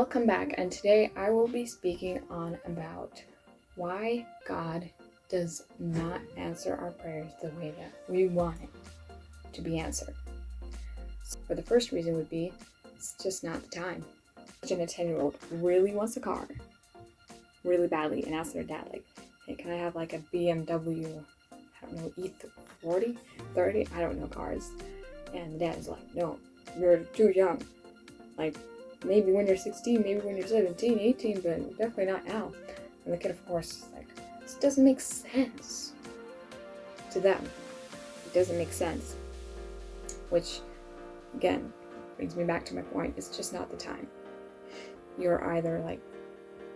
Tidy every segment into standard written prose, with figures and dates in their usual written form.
Welcome back, and today I will be speaking on about why God does not answer our prayers the way that we want it to be answered. For the first reason would be, it's just not the time. Imagine a 10-year-old really wants a car really badly and asks their dad, like, hey, can I have like a BMW, I don't know, E40, 30, I don't know cars. And the dad is like, no, you're too young. Like, maybe when you're 16, maybe when you're 17, 18, but definitely not now. And the kid, of course, is like, this doesn't make sense to them. It doesn't make sense. Which, again, brings me back to my point. It's just not the time. You're either, like,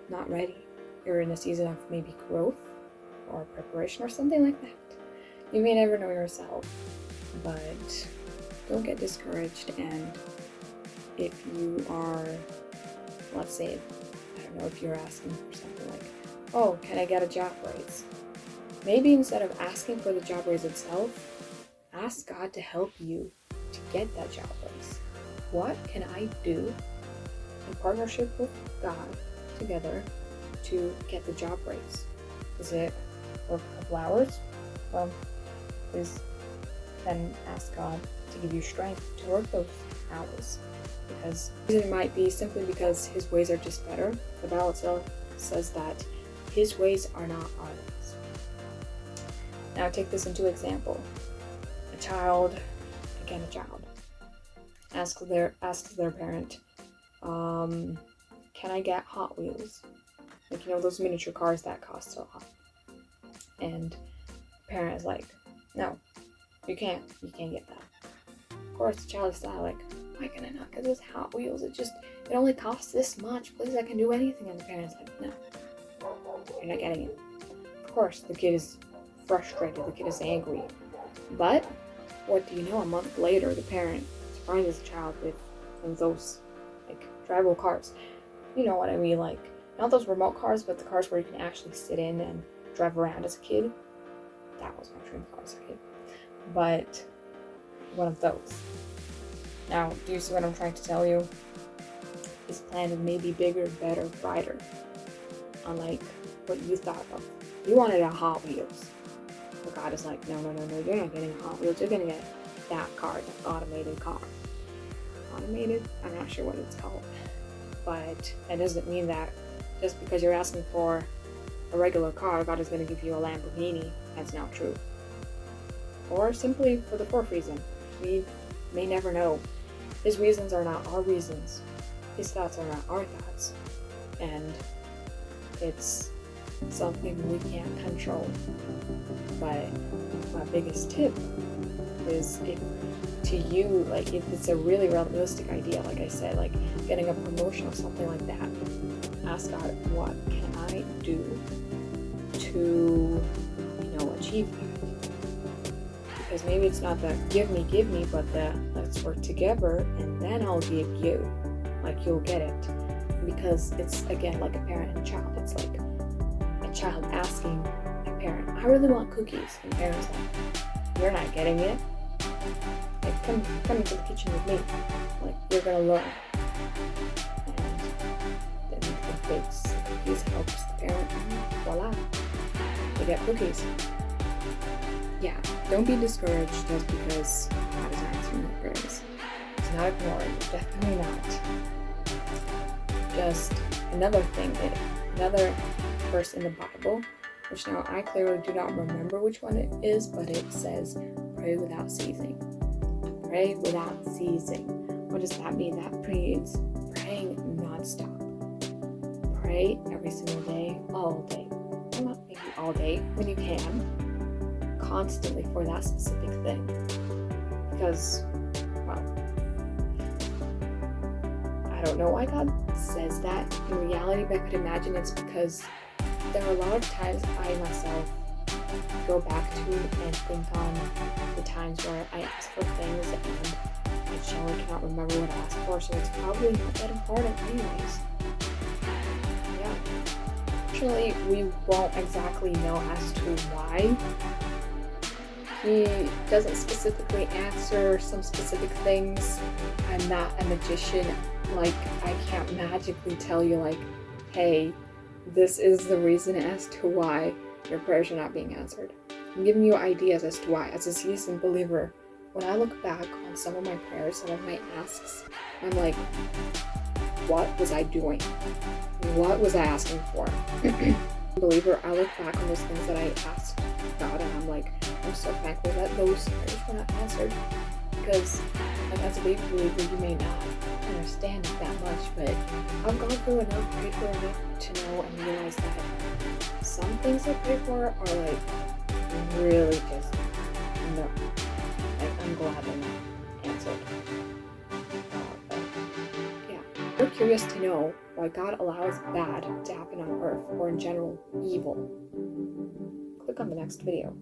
not ready. You're in a season of maybe growth or preparation or something like that. You may never know yourself, but don't get discouraged. And if you are, let's say, I don't know, if you're asking for something like, oh, can I get a job raise? Maybe instead of asking for the job raise itself, ask God to help you to get that job raise. What can I do in partnership with God together to get the job raise? Is it work a couple hours? Well, please then ask God to give you strength to work those hours. Because it might be simply because His ways are just better. The Bible itself says that His ways are not our ways. Now take this into example. A child asks their parent, can I get Hot Wheels? Like, those miniature cars that cost a lot. And the parent is like, no, you can't get that. Of course, the child is like, why can I not get this Hot Wheels? It only costs this much. Please, I can do anything. And the parent's like, no, you're not getting it. Of course, the kid is frustrated. The kid is angry. But what do you know? A month later, the parent surprises the child with one of those, like, drivable cars. You know what I mean? Like, not those remote cars, but the cars where you can actually sit in and drive around as a kid. That was my dream car as a kid. But one of those. Now, do you see what I'm trying to tell you? His plan is maybe bigger, better, brighter. Unlike what you thought of. You wanted a Hot Wheels. But God is like, no, you're not getting a Hot Wheels. You're going to get that car, that automated car. Automated? I'm not sure what it's called. But that doesn't mean that just because you're asking for a regular car, God is going to give you a Lamborghini. That's not true. Or simply for the fourth reason. We may never know. His reasons are not our reasons. His thoughts are not our thoughts. And it's something we can't control. But my biggest tip is if it's a really realistic idea, like I said, like getting a promotion or something like that, ask God, what can I do to, achieve that? Because maybe it's not the give me, but the let's work together and then I'll give you. Like, you'll get it. Because it's, again, like a parent and a child. It's like a child asking a parent, I really want cookies. And the parent's like, you're not getting it. Like, come into the kitchen with me. Like, you're going to learn. And then the bakes cookies helps the parent. And voila. They get cookies. Yeah, don't be discouraged just because God is answering your prayers. It's not ignoring, definitely not. Just another verse in the Bible, which now I clearly do not remember which one it is, but it says, pray without ceasing. Pray without ceasing. What does that mean? That means praying nonstop. Pray every single day, all day. Well, not maybe all day, when you can. Constantly for that specific thing. Because, well, I don't know why God says that in reality, but I could imagine it's because there are a lot of times I myself go back to and think on the times where I ask for things and I generally cannot remember what I asked for, so it's probably not that important anyways. Yeah. Actually, we won't exactly know as to why he doesn't specifically answer some specific things. I'm not a magician. Like, I can't magically tell you, like, hey, this is the reason as to why your prayers are not being answered. I'm giving you ideas as to why. As a seasoned believer, when I look back on some of my prayers, some of my asks, I'm like, what was I doing? What was I asking for? Believer, I look back on those things that I asked God, and I'm like, I'm so thankful that those prayers were not answered. Because, like, as a believer, you may not understand it that much, but I've gone through enough, prayed for enough to know and realize that some things I pray for are like really just no. Like, I'm glad they're not answered. But yeah, if you're curious to know why God allows bad to happen on earth, or in general evil, click on the next video.